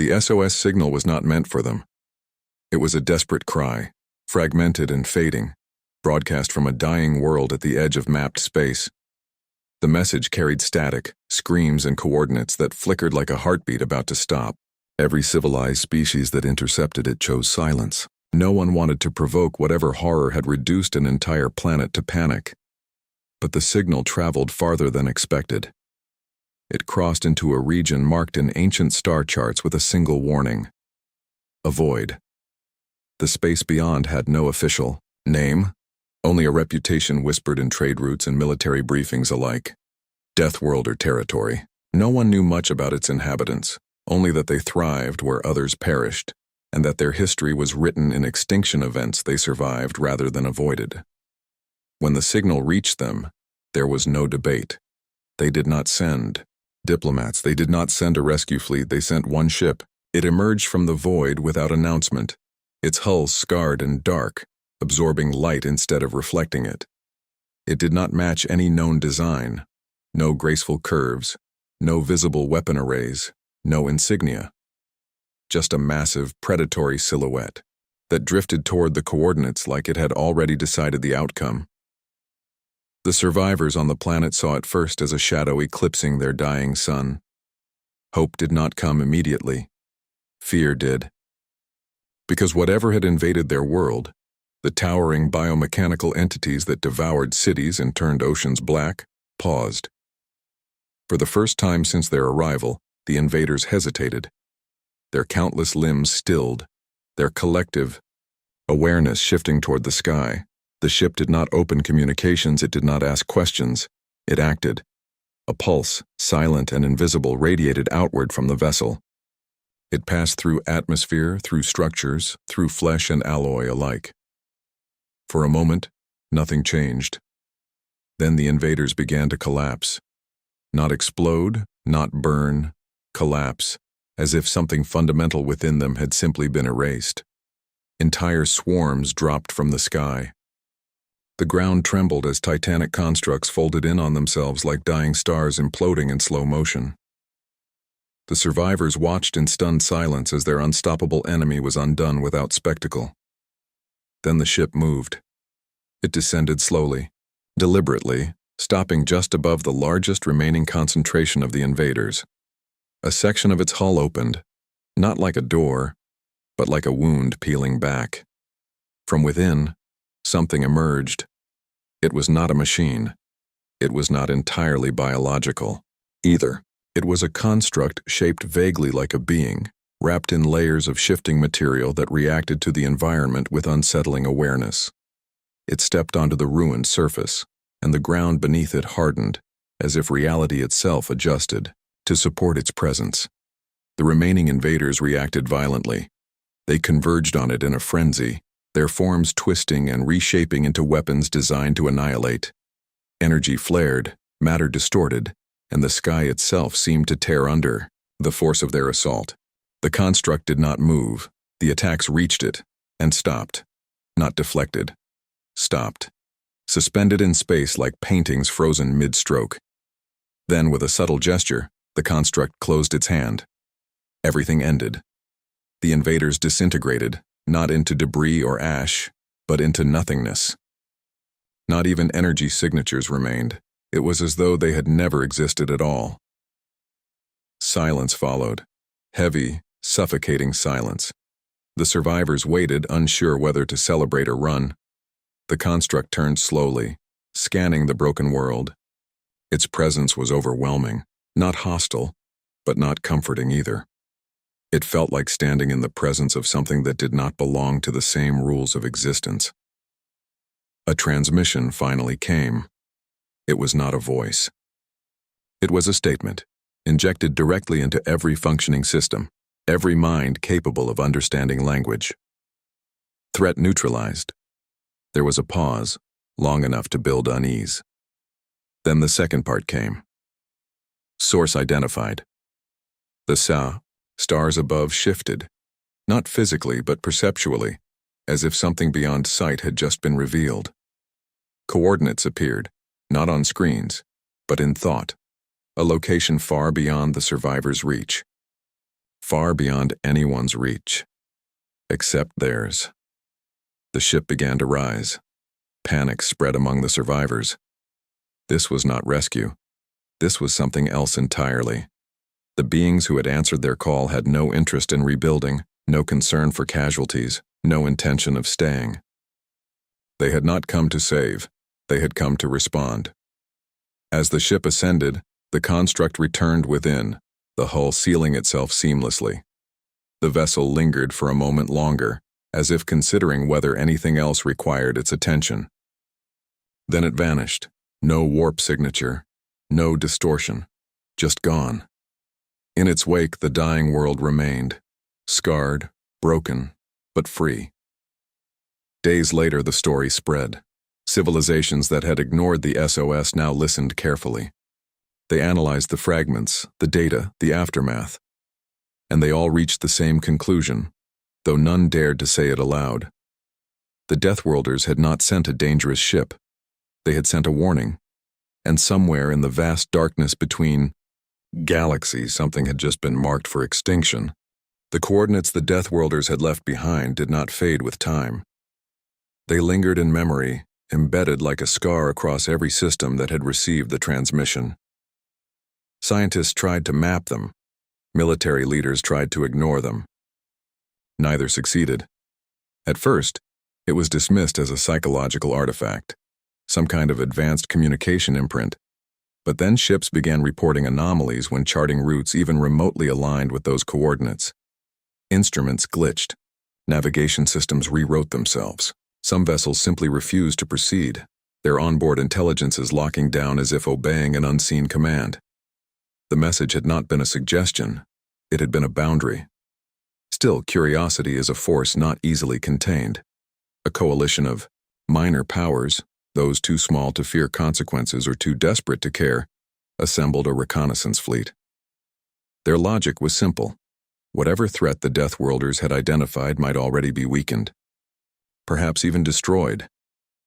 The SOS signal was not meant for them. It was a desperate cry, fragmented and fading, broadcast from a dying world at the edge of mapped space. The message carried static, screams, and coordinates that flickered like a heartbeat about to stop. Every civilized species that intercepted it chose silence. No one wanted to provoke whatever horror had reduced an entire planet to panic. But the signal traveled farther than expected. It crossed into a region marked in ancient star charts with a single warning: a void. The space beyond had no official name, only a reputation whispered in trade routes and military briefings alike. Deathworlder territory. No one knew much about its inhabitants, only that they thrived where others perished, and that their history was written in extinction events they survived rather than avoided. When the signal reached them, there was no debate. They did not send diplomats, they did not send a rescue fleet, they sent one ship. It emerged from the void without announcement, its hull scarred and dark, absorbing light instead of reflecting it. It did not match any known design. No graceful curves, no visible weapon arrays, no insignia. Just a massive, predatory silhouette that drifted toward the coordinates like it had already decided the outcome. The survivors on the planet saw it first as a shadow eclipsing their dying sun. Hope did not come immediately. Fear did. Because whatever had invaded their world, the towering biomechanical entities that devoured cities and turned oceans black, paused. For the first time since their arrival, the invaders hesitated. Their countless limbs stilled, their collective awareness shifting toward the sky. The ship did not open communications, it did not ask questions, it acted. A pulse, silent and invisible, radiated outward from the vessel. It passed through atmosphere, through structures, through flesh and alloy alike. For a moment, nothing changed. Then the invaders began to collapse. Not explode, not burn, collapse, as if something fundamental within them had simply been erased. Entire swarms dropped from the sky. The ground trembled as titanic constructs folded in on themselves like dying stars imploding in slow motion. The survivors watched in stunned silence as their unstoppable enemy was undone without spectacle. Then the ship moved. It descended slowly, deliberately, stopping just above the largest remaining concentration of the invaders. A section of its hull opened, not like a door, but like a wound peeling back. From within, something emerged. It was not a machine. It was not entirely biological, either. It was a construct shaped vaguely like a being, wrapped in layers of shifting material that reacted to the environment with unsettling awareness. It stepped onto the ruined surface, and the ground beneath it hardened, as if reality itself adjusted to support its presence. The remaining invaders reacted violently. They converged on it in a frenzy, their forms twisting and reshaping into weapons designed to annihilate. Energy flared, matter distorted, and the sky itself seemed to tear under the force of their assault. The construct did not move. The attacks reached it and stopped. Not deflected. Stopped. Suspended in space like paintings frozen mid-stroke. Then, with a subtle gesture, the construct closed its hand. Everything ended. The invaders disintegrated, not into debris or ash, but into nothingness. Not even energy signatures remained. It was as though they had never existed at all. Silence followed. Heavy, suffocating silence. The survivors waited, unsure whether to celebrate or run. The construct turned slowly, scanning the broken world. Its presence was overwhelming, not hostile, but not comforting either. It felt like standing in the presence of something that did not belong to the same rules of existence. A transmission finally came. It was not a voice. It was a statement, injected directly into every functioning system, every mind capable of understanding language. Threat neutralized. There was a pause, long enough to build unease. Then the second part came. Source identified. The stars above shifted, not physically but perceptually, as if something beyond sight had just been revealed. Coordinates appeared, not on screens, but in thought, a location far beyond the survivors' reach. far beyond anyone's reach, except theirs. The ship began to rise. Panic spread among the survivors. This was not rescue. This was something else entirely. The beings who had answered their call had no interest in rebuilding, no concern for casualties, no intention of staying. They had not come to save. They had come to respond. As the ship ascended, the construct returned within, the hull sealing itself seamlessly. The vessel lingered for a moment longer, as if considering whether anything else required its attention. Then it vanished. No warp signature, no distortion, just gone. In its wake, the dying world remained, scarred, broken, but free. Days later, the story spread. Civilizations that had ignored the SOS now listened carefully. They analyzed the fragments, the data, the aftermath, and they all reached the same conclusion, though none dared to say it aloud. The Deathworlders had not sent a dangerous ship. They had sent a warning, and somewhere in the vast darkness between galaxies, something had just been marked for extinction. The coordinates the Deathworlders had left behind did not fade with time. They lingered in memory, embedded like a scar across every system that had received the transmission. Scientists tried to map them. Military leaders tried to ignore them. Neither succeeded. At first, it was dismissed as a psychological artifact, some kind of advanced communication imprint. But then ships began reporting anomalies when charting routes even remotely aligned with those coordinates. Instruments glitched. Navigation systems rewrote themselves. Some vessels simply refused to proceed, their onboard intelligences locking down as if obeying an unseen command. The message had not been a suggestion. It had been a boundary. Still, curiosity is a force not easily contained. A coalition of minor powers, those too small to fear consequences or too desperate to care, assembled a reconnaissance fleet. Their logic was simple. Whatever threat the Deathworlders had identified might already be weakened. Perhaps even destroyed.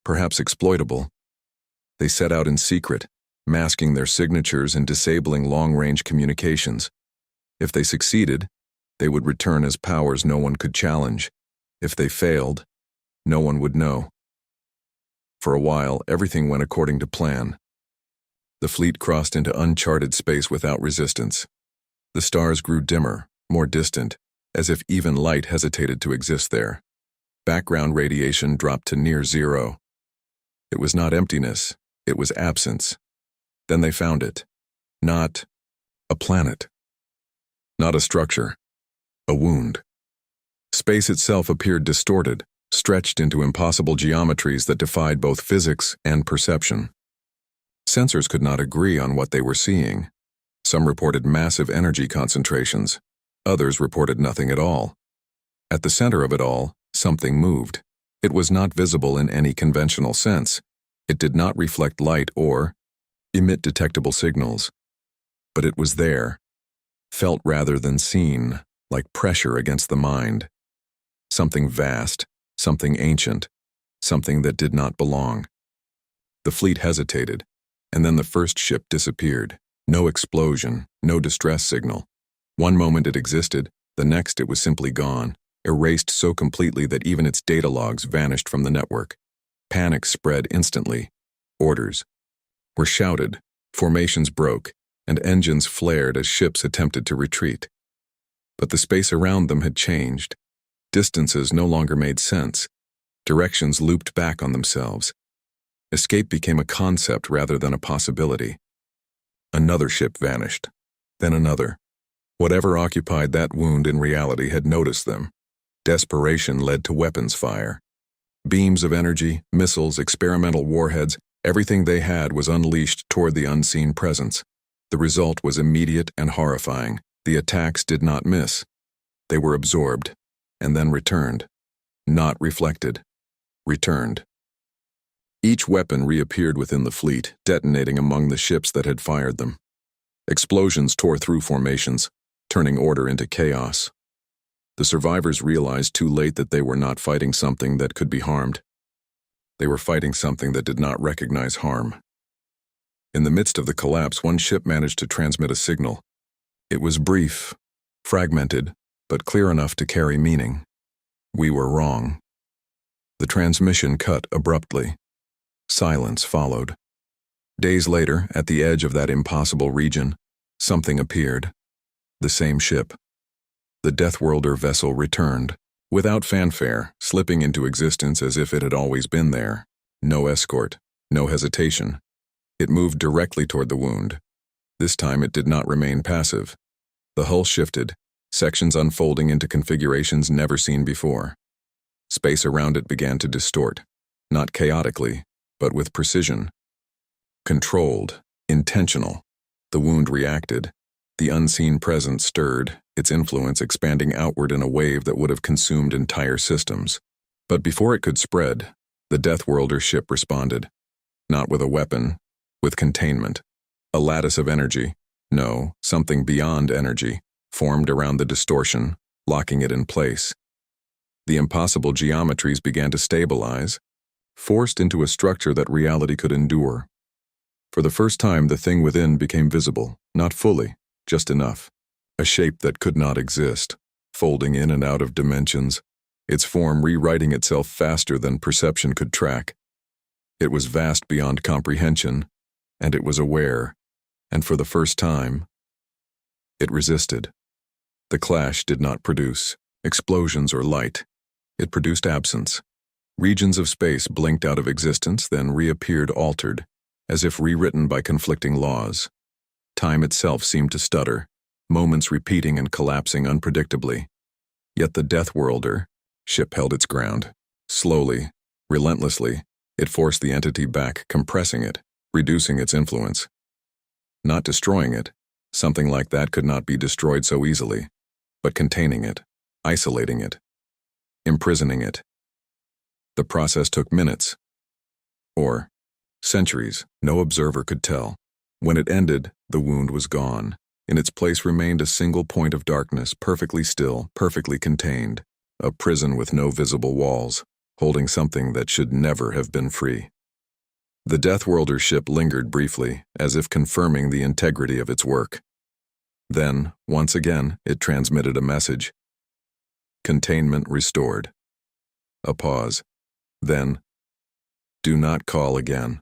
Perhaps exploitable. They set out in secret, masking their signatures and disabling long-range communications. If they succeeded, they would return as powers no one could challenge. If they failed, no one would know. For a while, everything went according to plan. The fleet crossed into uncharted space without resistance. The stars grew dimmer, more distant, as if even light hesitated to exist there. Background radiation dropped to near zero. It was not emptiness, it was absence. Then they found it. Not a planet. Not a structure. A wound. Space itself appeared distorted, stretched into impossible geometries that defied both physics and perception. Sensors could not agree on what they were seeing. Some reported massive energy concentrations. Others reported nothing at all. At the center of it all, something moved. It was not visible in any conventional sense. It did not reflect light or emit detectable signals. But it was there, felt rather than seen, like pressure against the mind. Something vast, something ancient, something that did not belong. The fleet hesitated, and then the first ship disappeared. No explosion, no distress signal. One moment it existed, the next it was simply gone, erased so completely that even its data logs vanished from the network. Panic spread instantly. Orders were shouted, formations broke, and engines flared as ships attempted to retreat. But the space around them had changed. Distances no longer made sense. Directions looped back on themselves. Escape became a concept rather than a possibility. Another ship vanished. Then another. Whatever occupied that wound in reality had noticed them. Desperation led to weapons fire. Beams of energy, missiles, experimental warheads, everything they had was unleashed toward the unseen presence. The result was immediate and horrifying. The attacks did not miss. They were absorbed, and then returned. Not reflected. Returned. Each weapon reappeared within the fleet, detonating among the ships that had fired them. Explosions tore through formations, turning order into chaos. The survivors realized too late that they were not fighting something that could be harmed. They were fighting something that did not recognize harm. In the midst of the collapse, one ship managed to transmit a signal. It was brief, fragmented, but clear enough to carry meaning. We were wrong. The transmission cut abruptly. Silence followed. Days later, at the edge of that impossible region, something appeared. The same ship. The Deathworlder vessel returned, without fanfare, slipping into existence as if it had always been there. No escort, no hesitation. It moved directly toward the wound. This time it did not remain passive. The hull shifted, sections unfolding into configurations never seen before. Space around it began to distort, not chaotically, but with precision. Controlled, intentional. The wound reacted. The unseen presence stirred, its influence expanding outward in a wave that would have consumed entire systems. But before it could spread, the Deathworlder ship responded. Not with a weapon, with containment. A lattice of energy, no, something beyond energy, formed around the distortion, locking it in place. The impossible geometries began to stabilize, forced into a structure that reality could endure. For the first time, the thing within became visible, not fully, just enough. A shape that could not exist, folding in and out of dimensions, its form rewriting itself faster than perception could track. It was vast beyond comprehension, and it was aware, and for the first time, it resisted. The clash did not produce explosions or light. It produced absence. Regions of space blinked out of existence, then reappeared altered, as if rewritten by conflicting laws. Time itself seemed to stutter, moments repeating and collapsing unpredictably. Yet the Deathworlder ship held its ground. Slowly, relentlessly, it forced the entity back, compressing it, reducing its influence. Not destroying it, something like that could not be destroyed so easily, but containing it, isolating it, imprisoning it. The process took minutes, or centuries, no observer could tell. When it ended, the wound was gone. In its place remained a single point of darkness, perfectly still, perfectly contained, a prison with no visible walls, holding something that should never have been free. The Deathworlder ship lingered briefly, as if confirming the integrity of its work. Then, once again, it transmitted a message. Containment restored. A pause. Then, do not call again.